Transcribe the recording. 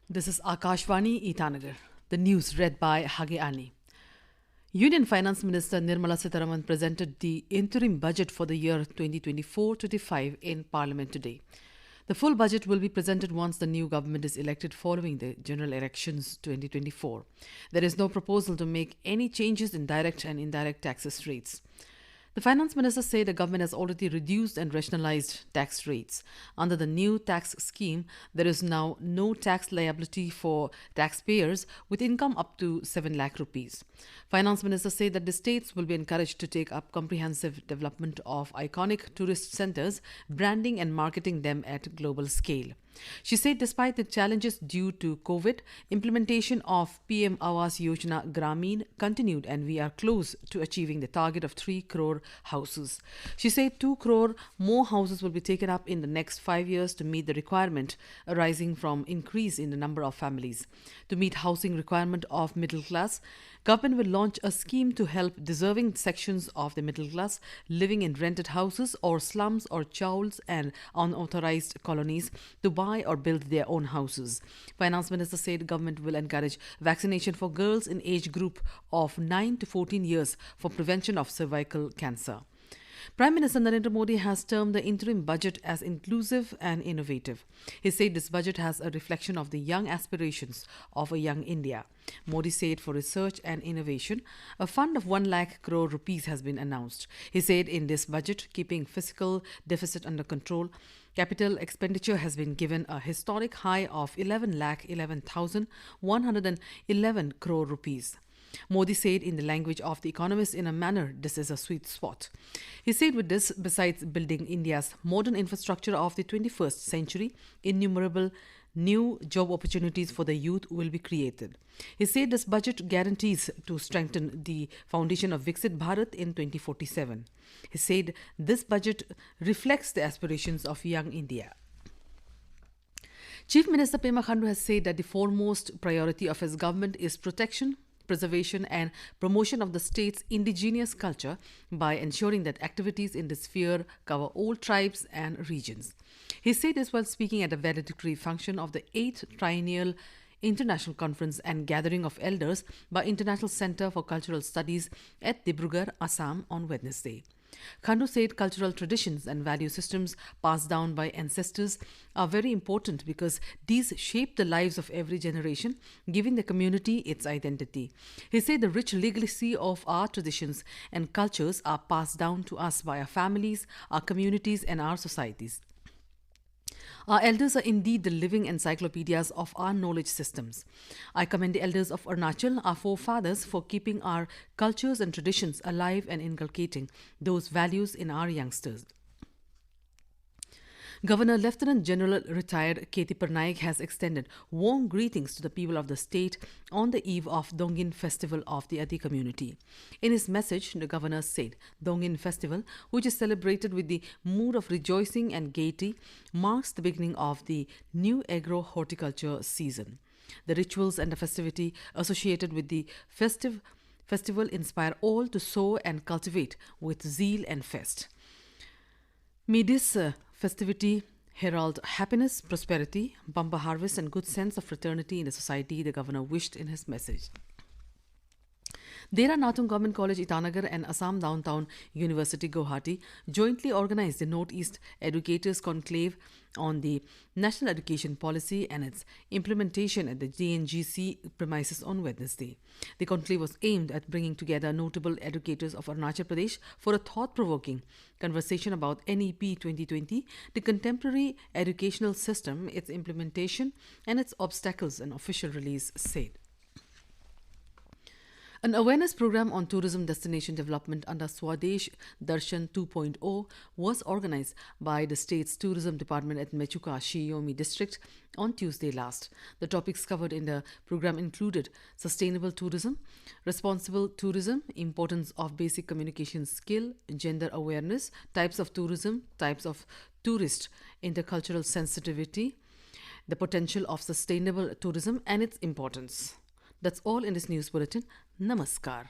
This is Akashvani Itanagar. The news read by Hage Ani. Union Finance Minister Nirmala Sitharaman presented the interim budget for the year 2024-25 in Parliament today. The full budget will be presented once the new government is elected following the general elections 2024. There is no proposal to make any changes in direct and indirect taxes rates. The finance minister said the government has already reduced and rationalized tax rates. Under the new tax scheme, there is now no tax liability for taxpayers with income up to 7 lakh rupees. Finance minister said that the states will be encouraged to take up comprehensive development of iconic tourist centers, branding and marketing them at global scale. She said despite the challenges due to COVID, implementation of PM Awas Yojana Grameen continued and we are close to achieving the target of 3 crore houses. She said 2 crore more houses will be taken up in the next 5 years to meet the requirement arising from increase in the number of families. To meet housing requirement of middle class, government will launch a scheme to help deserving sections of the middle class living in rented houses or slums or chauls and unauthorized colonies to buy or build their own houses. Finance Minister said government will encourage vaccination for girls in age group of 9 to 14 years for prevention of cervical cancer. Prime Minister Narendra Modi has termed the interim budget as inclusive and innovative. He said this budget has a reflection of the young aspirations of a young India. Modi said for research and innovation, a fund of 1 lakh crore rupees has been announced. He said in this budget, keeping fiscal deficit under control, capital expenditure has been given a historic high of 11,11,111 crore rupees. Modi said in the language of the economist in a manner, this is a sweet spot. He said with this, besides building India's modern infrastructure of the 21st century, innumerable new job opportunities for the youth will be created. He said this budget guarantees to strengthen the foundation of Viksit Bharat in 2047. He said this budget reflects the aspirations of young India. Chief Minister Pema Khandu has said that the foremost priority of his government is protection, preservation and promotion of the state's indigenous culture by ensuring that activities in this sphere cover all tribes and regions. He said this while speaking at a valedictory function of the 8th Triennial International Conference and Gathering of Elders by International Centre for Cultural Studies at Dibrugarh, Assam on Wednesday. Khandu said cultural traditions and value systems passed down by ancestors are very important because these shape the lives of every generation, giving the community its identity. He said the rich legacy of our traditions and cultures are passed down to us by our families, our communities and our societies. Our elders are indeed the living encyclopedias of our knowledge systems. I commend the elders of Arunachal, our forefathers, for keeping our cultures and traditions alive and inculcating those values in our youngsters. Governor Lieutenant General retired K.T. Parnaik has extended warm greetings to the people of the state on the eve of Dongin Festival of the Adi community. In his message, the governor said, Dongin Festival, which is celebrated with the mood of rejoicing and gaiety, marks the beginning of the new agro-horticulture season. The rituals and the festivity associated with the festival inspire all to sow and cultivate with zeal and fest. May this festivity herald happiness, prosperity, bumper harvest and good sense of fraternity in the society, the governor wished in his message. Dera Natung Government College Itanagar and Assam Downtown University Guwahati jointly organized the Northeast Educators Conclave on the National Education Policy and its implementation at the JNGC premises on Wednesday. The conclave was aimed at bringing together notable educators of Arunachal Pradesh for a thought-provoking conversation about NEP 2020, the contemporary educational system, its implementation and its obstacles, an official release said. An awareness program on tourism destination development under Swadesh Darshan 2.0 was organized by the state's tourism department at Mechuka, Shiomi district on Tuesday last. The topics covered in the program included sustainable tourism, responsible tourism, importance of basic communication skill, gender awareness, types of tourism, types of tourist, intercultural sensitivity, the potential of sustainable tourism and its importance. That's all in this news bulletin. Namaskar.